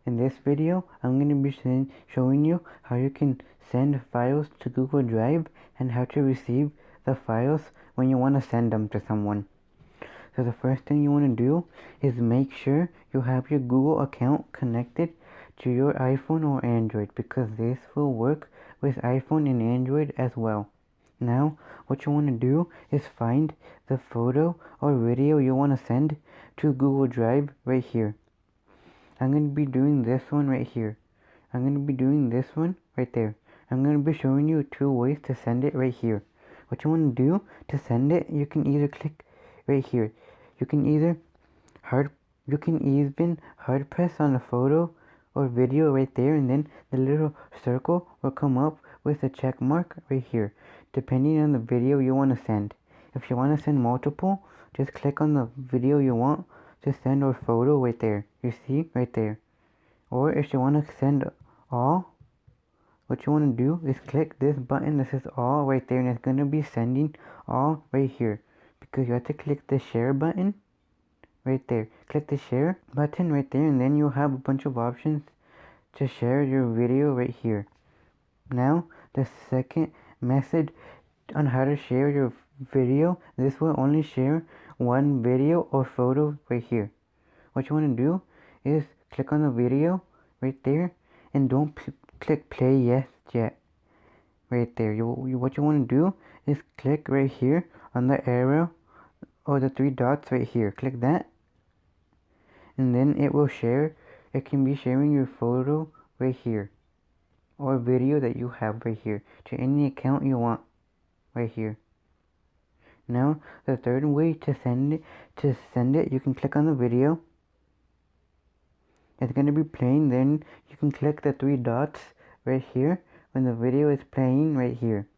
In this video, I'm going to be showing you how you can send files to Google Drive and how to receive the files when you want to send them to someone. So the first thing you want to do is make sure you have your Google account connected to your iPhone or Android, because this will work with iPhone and Android as well. Now, what you want to do is find the photo or video you want to send to Google Drive right here. I'm going to be doing this one right here. I'm going to be doing this one right there. I'm going to be showing you 2 ways to send it right here. What you want to do to send it, you can either click right here. You can even hard press on a photo or video right there, and then the little circle will come up with a check mark right here, depending on the video you want to send. If you want to send multiple, just click on the video you want to send or photo right there. You see right there. Or if you want to send all, what you want to do is click this button that says all right there, and it's going to be sending all right here, because you have to click the share button right there. Click the share button right there, and then you'll have a bunch of options to share your video right here. Now the second method on how to share your video, this will only share one video or photo right here. What you want to do is click on the video right there, and don't click play yet right there. What you want to do is click right here on the arrow or the 3 dots right here. Click that, and then it will share. It can be sharing your photo right here or video that you have right here to any account you want right here. Now the third way to send it, you can click on the video. It's going to be playing, then you can click the 3 dots right here when the video is playing right here.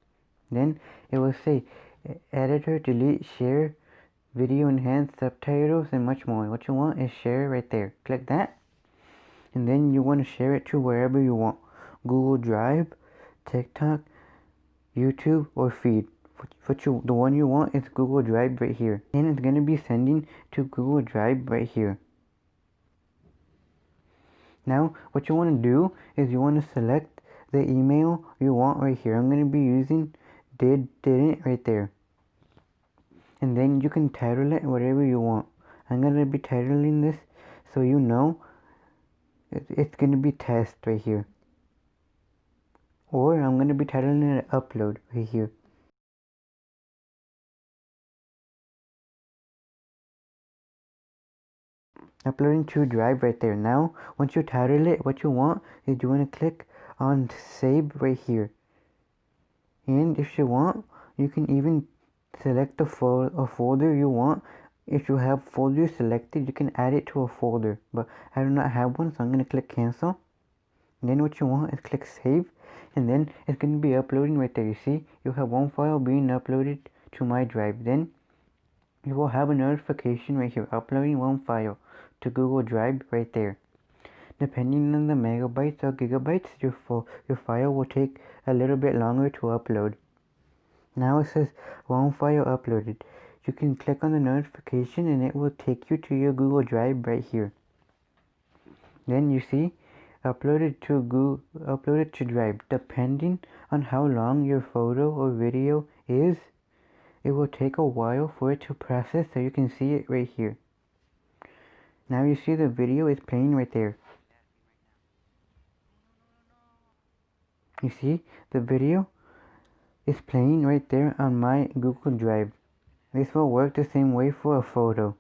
Then it will say editor, delete, share, video, enhance, subtitles, and much more. What you want is share right there. Click that, and then you want to share it to wherever you want: Google Drive, TikTok, YouTube, or Feed. The one you want is Google Drive right here, and it's going to be sending to Google Drive right here. Now what you want to do is you want to select the email you want right here. I'm going to be using didn't right there, and then you can title it whatever you want. I'm going to be titling this so you know it's going to be test right here, or I'm going to be titling it upload right here. Uploading to Drive right there. Now once you title it, what you want is you want to click on save right here, and if you want, you can even select a folder you want. If you have folder selected, you can add it to a folder, but I do not have one, so I'm going to click cancel. And then what you want is click save, and then it's going to be uploading right there. You see you have one file being uploaded to my drive. Then you will have a notification right here, uploading one file to Google Drive right there. Depending on the megabytes or gigabytes, your file will take a little bit longer to upload. Now it says one file uploaded. You can click on the notification, and it will take you to your Google Drive right here. Then you see uploaded to Drive. Depending on how long your photo or video is, it will take a while for it to process, so you can see it right here. Now you see the video is playing right there. You see the video is playing right there on my Google Drive. This will work the same way for a photo.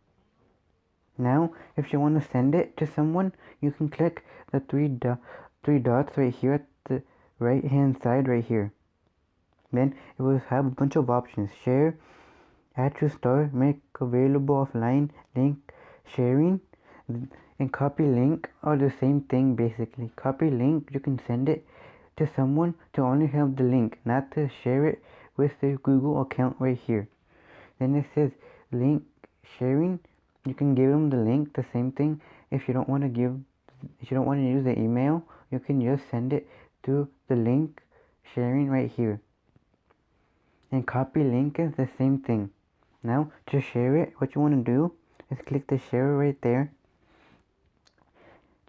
Now if you want to send it to someone, you can click the 3 dots right here at the right hand side right here. Then it will have a bunch of options: share, add to start, make available offline, link, sharing, and copy link are the same thing basically. Copy link, you can send it to someone to only have the link, not to share it with their Google account right here. Then it says link sharing, you can give them the link, the same thing. If you don't want to use the email, you can just send it to the link sharing right here. And copy link is the same thing. Now to share it, what you want to do is click the share right there.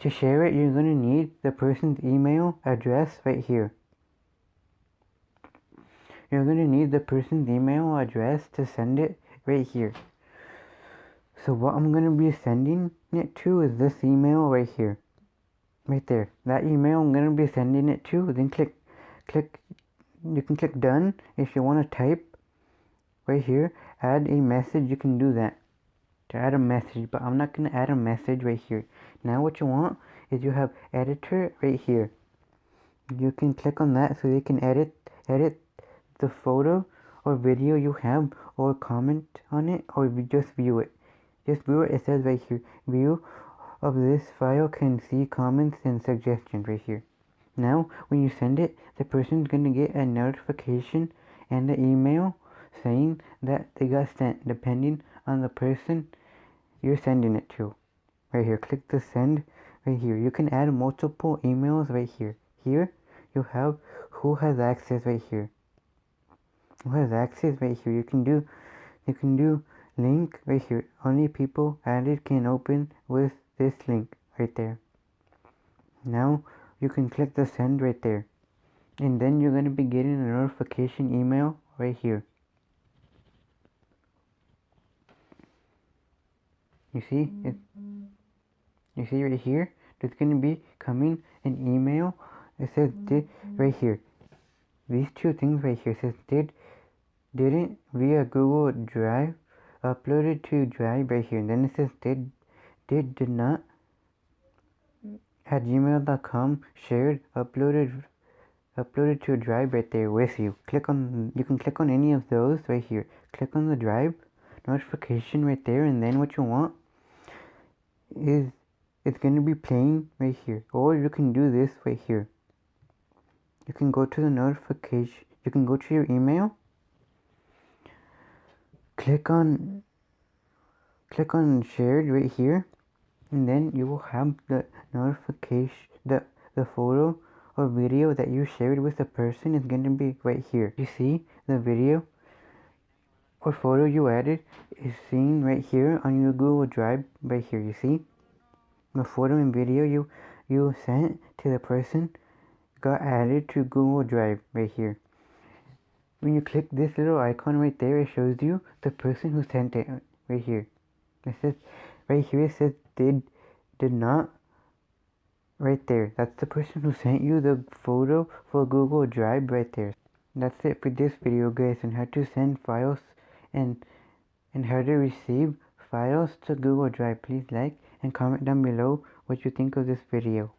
To share it, you're going to need the person's email address right here. You're going to need the person's email address to send it right here. So what I'm going to be sending it to is this email right here. Right there. That email I'm going to be sending it to. Then click, you can click done. If you want to type right here, add a message, you can do that. To add a message, but I'm not going to add a message right here. Now what you want is you have editor right here. You can click on that so you can edit the photo or video you have, or comment on it, or just view it. Just view it. It says right here, view of this file can see comments and suggestions right here. Now when you send it, the person's going to get a notification and an email saying that they got sent, depending on the person you're sending it to. Right here, click the send right here. You can add multiple emails right here. Here you have who has access right here. Who has access right here. You can do link right here. Only people added can open with this link right there. Now you can click the send right there, and then you're going to be getting a notification email right here. You see it? You see right here? There's going to be coming an email. It says did right here. These two things right here. It says didn't via Google Drive uploaded to Drive right here. And then it says did not at gmail.com shared uploaded to a drive right there with you. You can click on any of those right here. Click on the drive notification right there, and then what you want is it's going to be playing right here. Or you can do this right here. You can go to the notification, you can go to your email, click on shared right here, and then you will have the notification, the photo or video that you shared with the person is going to be right here. You see the video or photo you added is seen right here on your Google Drive right here. You see the photo and video you sent to the person got added to Google Drive right here. When you click this little icon right there, it shows you the person who sent it right here. It says right here, it says did not right there. That's the person who sent you the photo for Google Drive right there. That's it for this video, guys, on how to send files and how to receive files to Google Drive. Please like and comment down below what you think of this video.